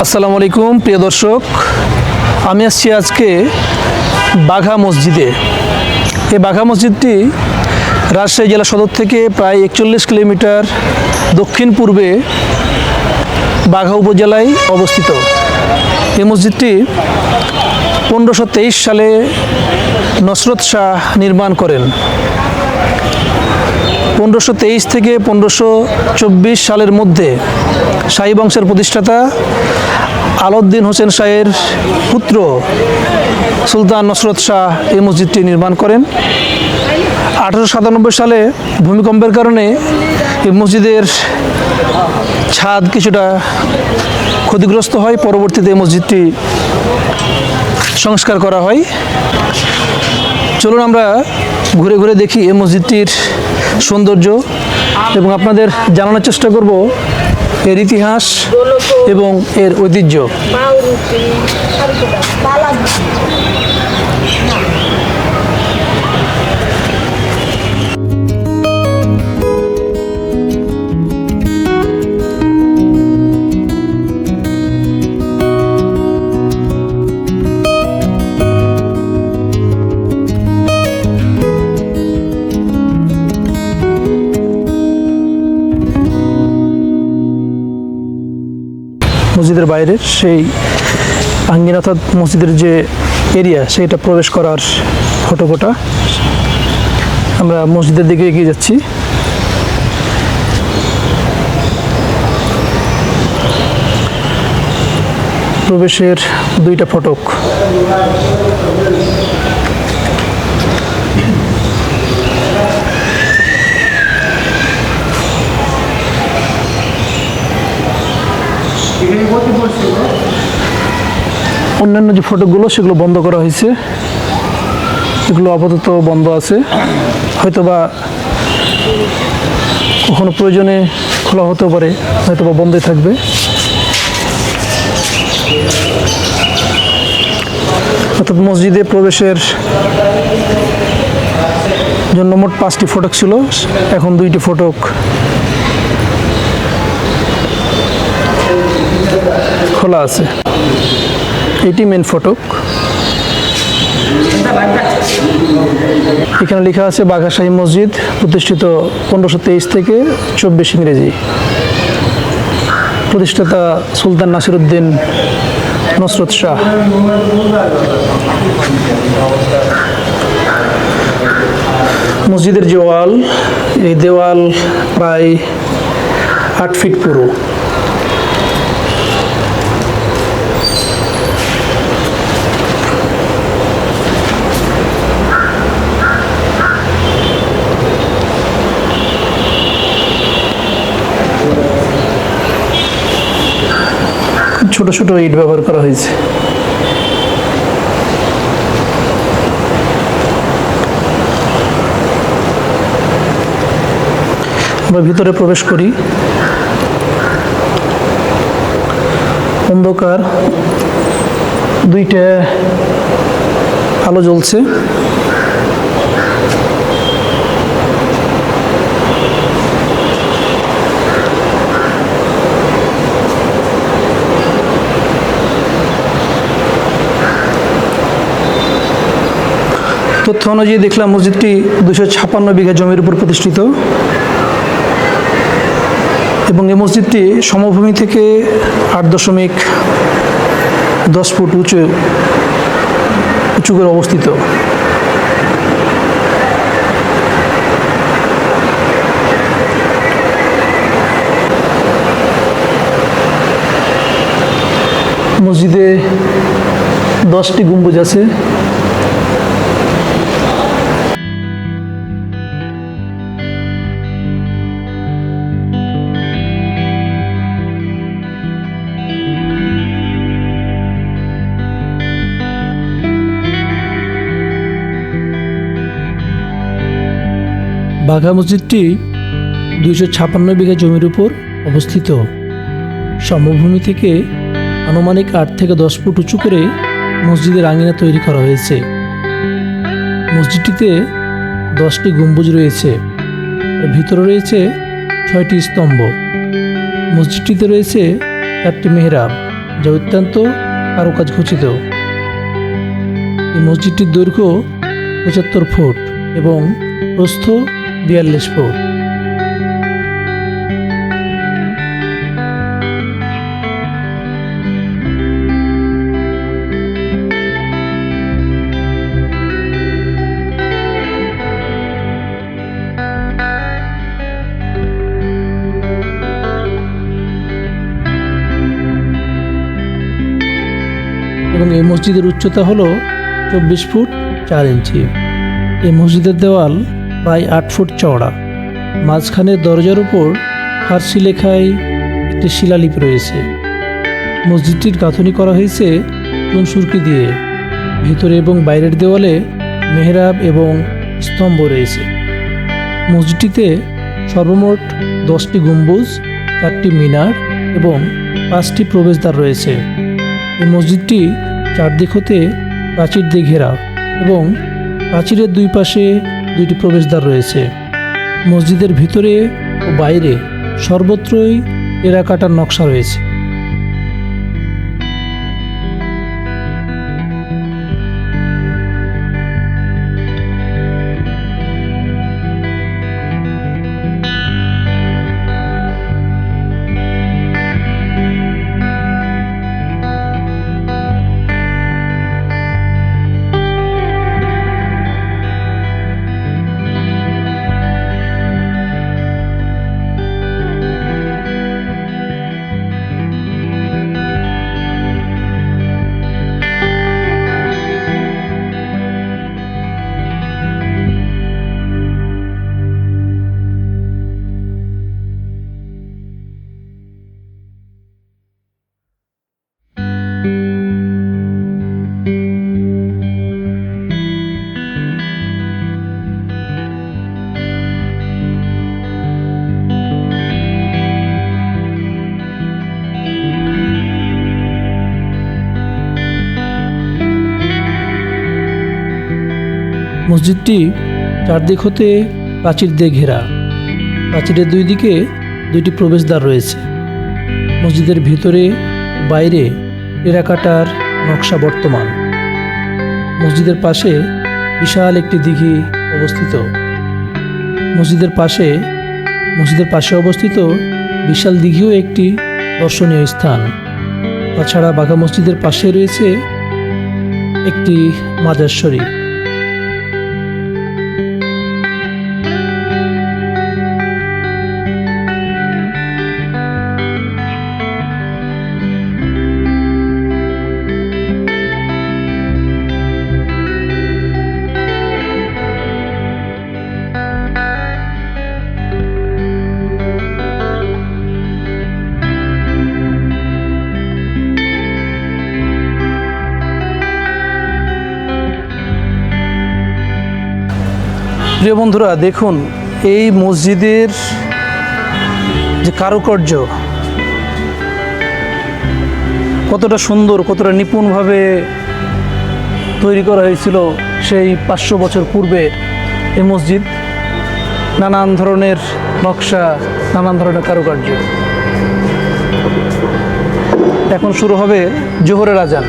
আসসালামু আলাইকুম প্রিয় দর্শক, আমি আসছি আজকে বাঘা মসজিদে। এই বাঘা মসজিদটি রাজশাহী জেলা সদর থেকে প্রায় 41 কিলোমিটার দক্ষিণ পূর্বে বাঘা উপজেলায় অবস্থিত। এই মসজিদটি 1523 সালে নসরত শাহ নির্মাণ করেন। 1523 থেকে 1524 সালের মধ্যে শাহী বংশের প্রতিষ্ঠাতা আলাউদ্দিন হোসেন শাহের পুত্র সুলতান নসরত শাহ এই মসজিদটি নির্মাণ করেন। 1897 সালে ভূমিকম্পের কারণে এই মসজিদের ছাদ কিছুটা ক্ষতিগ্রস্ত হয়। পরবর্তীতে এই মসজিদটি সংস্কার করা হয়। চলুন আমরা ঘুরে ঘুরে দেখি এই মসজিদটির সৌন্দর্য এবং আপনাদের জানানোর চেষ্টা করব এর ইতিহাস এবং এর ঐতিহ্য। মসজিদের বাইরের সেই আঙ্গিনা অর্থাৎ মসজিদের যে এরিয়া সেইটা প্রবেশ করার ফটোকোটা। আমরা মসজিদের দিকে এগিয়ে যাচ্ছি। প্রবেশের দুইটা ফটক। অন্যান্য যে ফটকগুলো সেগুলো বন্ধ করা হয়েছে, এগুলো আপাতত বন্ধ আছে, হয়তোবা কখনো প্রয়োজনে খোলা হতে পারে, হয়তোবা বন্ধই থাকবে। অর্থাৎ মসজিদে প্রবেশের জন্য মোট 5টি ফটক ছিল, এখন 2টি ফটক খোলা আছে। এটি মেন ফটক। এখানে লেখা আছে বাঘা শাহী মসজিদ, প্রতিষ্ঠিত 1523 থেকে 24 ইংরেজি। প্রতিষ্ঠাতা সুলতান নাসিরউদ্দিন নসরত শাহ। মসজিদের যে ওয়াল, এই দেওয়াল প্রায় 8 ফিট পুরো। ছোট ছোট ইট ব্যবহার করা হয়েছে। আমরা ভিতরে প্রবেশ করি। অন্ধকার, 2টা আলো জ্বলছে। তথ্য অনুযায়ী দেখলাম মসজিদটি 256 বিঘা জমির উপর প্রতিষ্ঠিত এবং এই মসজিদটি সমভূমি থেকে 8.10 ফুট উঁচু করে অবস্থিত। মসজিদে 10টি গম্বুজ আছে। বাঘা মসজিদটি 256 বিঘা জমির উপর অবস্থিত। সমভূমি থেকে আনুমানিক 8 থেকে 10 ফুট উঁচু করে মসজিদের আঙিনা তৈরি করা হয়েছে। মসজিদটিতে 10টি গম্বুজ রয়েছে, ভিতরে রয়েছে 6টি স্তম্ভ। মসজিদটিতে রয়েছে 4টি মেহরাব। যা অত্যন্ত কারুকাজ খচিত। এই মসজিদটির দৈর্ঘ্য ৭৫ ফুট এবং প্রস্থ ৪২ ফুট। এবং এই মসজিদের উচ্চতা হলো ২৪ ফুট ৪ ইঞ্চি। এই মসজিদের দেওয়াল প্রায় ৮ ফুট চওড়া। মাঝখানের দরজার উপর ফার্সি লেখায় একটি শিলালিপি রয়েছে। মসজিদটির গাঁথনি করা হয়েছে চুন সুরকি দিয়ে। ভিতরে এবং বাইরের দেওয়ালে মেহরাব এবং স্তম্ভ রয়েছে। মসজিদটিতে সর্বমোট ১০টি গম্বুজ, ৪টি মিনার এবং ৫টি প্রবেশদ্বার রয়েছে। এই মসজিদটি চারদিক হতে প্রাচীর দিয়ে ঘেরা এবং প্রাচীরের দুই পাশে ২টি প্রবেশদ্বার রয়েছে। মসজিদের ভিতরে ও বাইরে সর্বত্রই টেরাকোটার নকশা রয়েছে। মসজিদটি চারদিক হতে প্রাচীর দিয়ে ঘেরা। প্রাচীরের দুই দিকে ২টি প্রবেশদ্বার রয়েছে। মসজিদের ভিতরে বাইরে টেরাকোটার নকশা বর্তমান। মসজিদের পাশে বিশাল একটি দিঘি অবস্থিত। মসজিদের পাশে অবস্থিত বিশাল দিঘিও একটি দর্শনীয় স্থান। তাছাড়া বাঘা মসজিদের পাশে রয়েছে একটি মাজার শরীফ। প্রিয় বন্ধুরা, দেখুন এই মসজিদের যে কারুকার্য কতটা সুন্দর, কতটা নিপুণভাবে তৈরি করা হয়েছিল সেই ৫০০ বছর পূর্বে। এই মসজিদ নানান ধরনের নকশা, নানান ধরনের কারুকার্য। এখন শুরু হবে জোহরের আজান।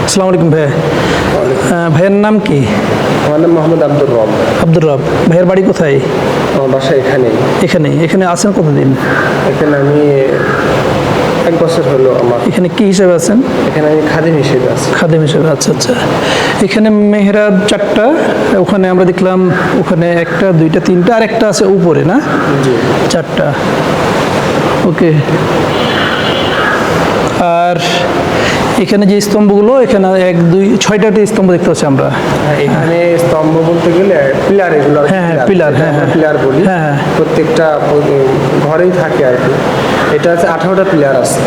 আসসালামু আলাইকুম ভাইয়া। ভাইয়ের নাম কি? আমার নাম মোহাম্মদ আব্দুর রব। আব্দুর রব। ভাইয়ের বাড়ি কোথায়? আমার বাসা এখানেই। এখানে আছেন কতদিন? এখানে আমি 1 বছর হলো। আমার এখানে কি হিসেবে আছেন? এখানে আমি খাদিম হিসেবে আছি। খাদিম হিসেবে, আচ্ছা আচ্ছা। এখানে মেহরাব 4টা, ওখানে আমরা দেখলাম ওখানে 1টা 2টা 3টা আর একটা আছে উপরে, না? জি। 4টা, ওকে। আর এখানে যে স্তম্ভগুলো, এখানে 1 2 6টা স্তম্ভ দেখতে পাচ্ছি আমরা। এখানে স্তম্ভ বলতে গেলে পিলার, এগুলো হ্যাঁ, পিলার, হ্যাঁ হ্যাঁ পিলার বলি। হ্যাঁ, প্রত্যেকটা ঘরেই থাকে আর কি। এটা আছে 18টা পিলার আছে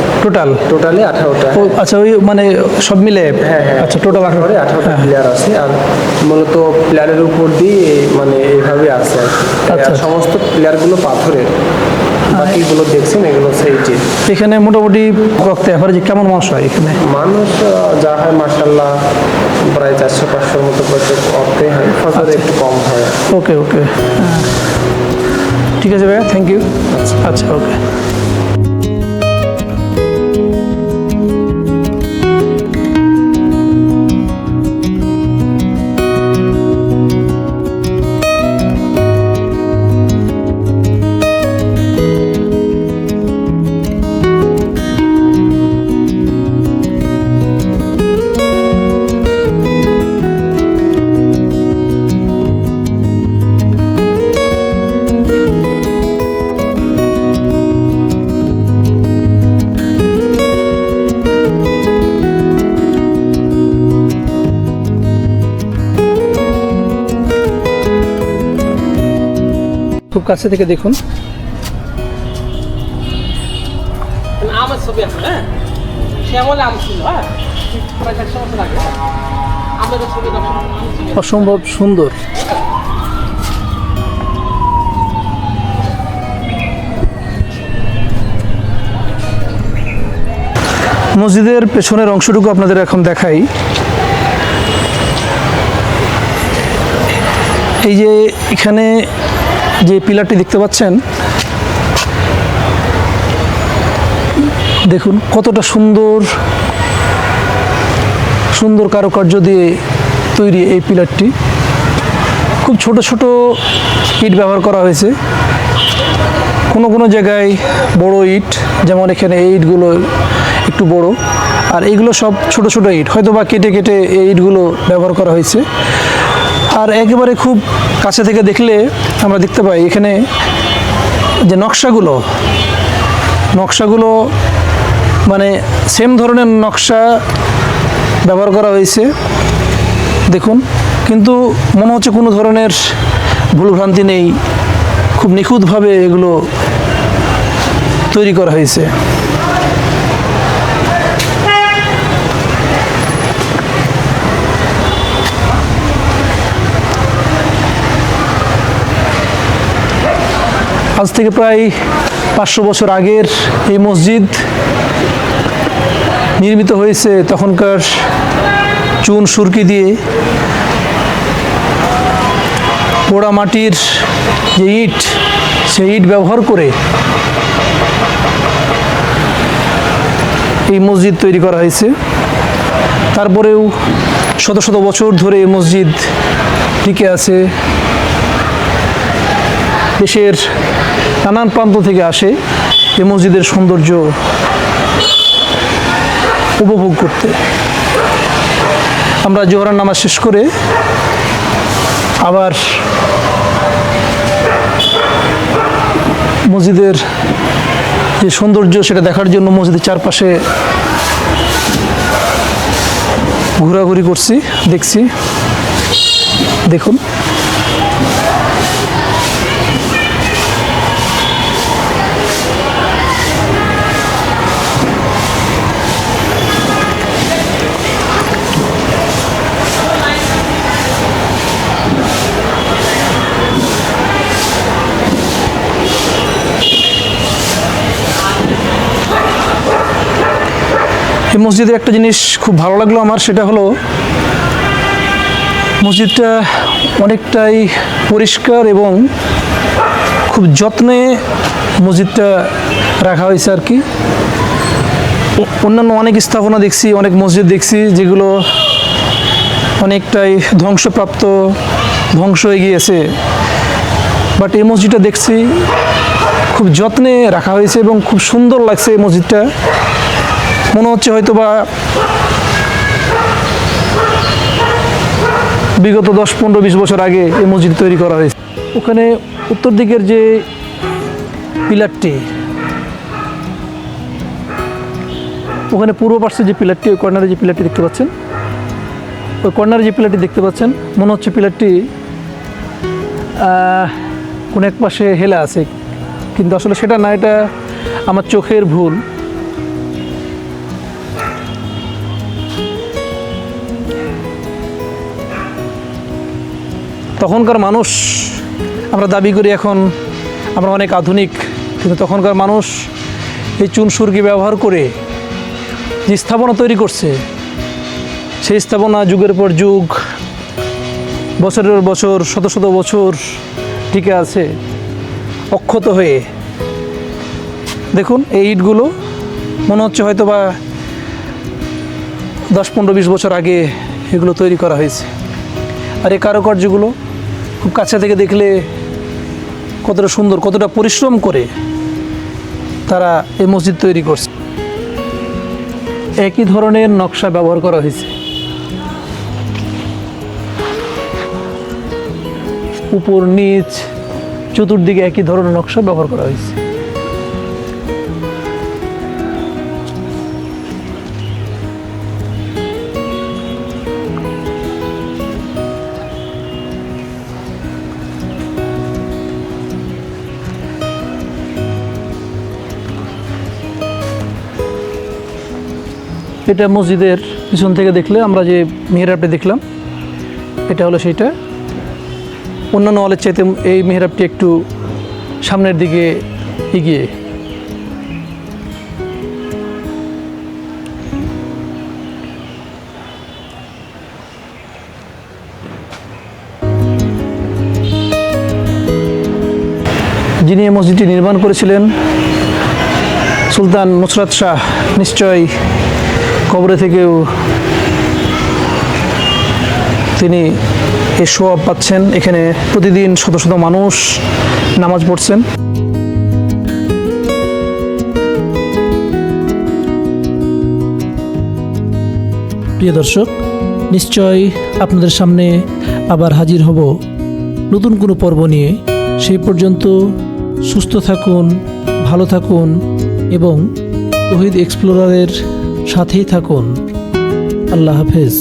টোটালি 18টা। আচ্ছা, ওই মানে সব মিলে? হ্যাঁ হ্যাঁ, আচ্ছা, টোটাল ঘরে 18টা পিলার আছে। আর মূলত পিলারের উপর দিয়ে মানে এইভাবে আছে আর কি। আচ্ছা। আর সমস্ত পিলারগুলো পাথরের, বাকিগুলো দেখছেন এগুলো সেইটি। এখানে মোটামুটি রক্তে এভারেজে কেমন মানুষ হয় এখানে? মানুষ যা হয় মাশাআল্লাহ প্রায় 400-500 মতো প্রত্যেক অর্থে হয়। ফজরে একটু কম হয়। ওকে ওকে, ঠিক আছে ভাইয়া, থ্যাংক ইউ। আচ্ছা, ওকে। খুব কাছে থেকে দেখুন। আমের ছবি আছে, হ্যাঁ, শ্যামলে আম ছিল, হ্যাঁ, প্রায় 100 বছর আগে। আমের ছবি অসম্ভব সুন্দর। মসজিদের পেছনের অংশটুকু আপনাদের এখন দেখাই। এই যে এখানে যে পিলারটি দেখতে পাচ্ছেন, দেখুন কতটা সুন্দর সুন্দর কারুকার্য দিয়ে তৈরি এই পিলারটি। খুব ছোট ছোট ইট ব্যবহার করা হয়েছে, কোনো কোনো জায়গায় বড় ইট, যেমন এখানে এই ইটগুলো একটু বড়, আর এইগুলো সব ছোট ছোট ইট, হয়তো বা কেটে কেটে এই ইটগুলো ব্যবহার করা হয়েছে। আর একেবারে খুব কাছে থেকে দেখলে আমরা দেখতে পাই এখানে যে নকশাগুলো মানে সেম ধরনের নকশা ব্যবহার করা হয়েছে দেখুন, কিন্তু মনে হচ্ছে কোনো ধরনের ভুলভ্রান্তি নেই, খুব নিখুঁতভাবে এগুলো তৈরি করা হয়েছে। আজ থেকে প্রায় 500 বছর আগের এই মসজিদ নির্মিত হয়েছে তখনকার চুন সুরকি দিয়ে। পোড়া মাটির যে ইট, সেই ইট ব্যবহার করে এই মসজিদ তৈরি করা হয়েছে। তারপরেও শত শত বছর ধরে এই মসজিদ টিকে আছে। দেশের নানান প্রান্ত থেকে আসে এই মসজিদের সৌন্দর্য উপভোগ করতে। আমরা জোহরের নামাজ শেষ করে আবার মসজিদের যে সৌন্দর্য সেটা দেখার জন্য মসজিদের চারপাশে ঘোরাঘুরি করছি, দেখছি। দেখুন এই মসজিদের একটা জিনিস খুব ভালো লাগলো আমার, সেটা হলো মসজিদটা অনেকটাই পরিষ্কার এবং খুব যত্নে মসজিদটা রাখা হয়েছে আর কি। অন্যান্য অনেক স্থাপনা দেখছি, অনেক মসজিদ দেখছি যেগুলো অনেকটাই ধ্বংসপ্রাপ্ত, ধ্বংস হয়ে গিয়েছে, বাট এই মসজিদটা দেখছি খুব যত্নে রাখা হয়েছে এবং খুব সুন্দর লাগছে এই মসজিদটা। মনে হচ্ছে হয়তো বা বিগত 10, 15, 20 বছর আগে এই মসজিদ তৈরি করা হয়েছে। ওখানে উত্তর দিকের যে পিলারটি, ওখানে পূর্ব পার্শ্বে যে পিলারটি, ওই কর্নারে যে পিলারটি দেখতে পাচ্ছেন, ওই কর্নারে যে পিলারটি দেখতে পাচ্ছেন, মনে হচ্ছে পিলারটি কোন এক পাশে হেলে আছে, কিন্তু আসলে সেটা না, এটা আমার চোখের ভুল। তখনকার মানুষ, আমরা দাবি করি এখন আমরা অনেক আধুনিক, কিন্তু তখনকার মানুষ এই চুন সুরকি ব্যবহার করে যে স্থাপনা তৈরি করছে, সেই স্থাপনা যুগের পর যুগ, বছরের পর বছর, শত শত বছর টিকে আছে অক্ষত হয়ে। দেখুন এই ইটগুলো মনে হচ্ছে হয়তো বা 10, 15, 20 বছর আগে এগুলো তৈরি করা হয়েছে। আর এই কারুকার্যগুলো খুব কাছে থেকে দেখলে কতটা সুন্দর, কতটা পরিশ্রম করে তারা এই মসজিদ তৈরি করছে। একই ধরনের নকশা ব্যবহার করা হয়েছে, উপর নিচ চতুর্দিকে একই ধরনের নকশা ব্যবহার করা হয়েছে। এটা মসজিদের পিছন থেকে দেখলে আমরা যে মেহরাবটা দেখলাম, এটা হলো সেইটা। অন্যান্য ওয়ালের চাইতে এই মেহরাবটি একটু সামনের দিকে এগিয়ে। যিনি এই মসজিদটি নির্মাণ করেছিলেন সুলতান নুসরাত শাহ নিশ্চয় কবরে থেকেও তিনি এই সোয়াব পাচ্ছেন। এখানে প্রতিদিন শত শত মানুষ নামাজ পড়ছেন। প্রিয় দর্শক, নিশ্চয় আপনাদের সামনে আবার হাজির হব নতুন কোনো পর্ব নিয়ে। সেই পর্যন্ত সুস্থ থাকুন, ভালো থাকুন এবং তৌহিদ এক্সপ্লোরারের সাথেই থাকুন। আল্লাহ হাফেজ।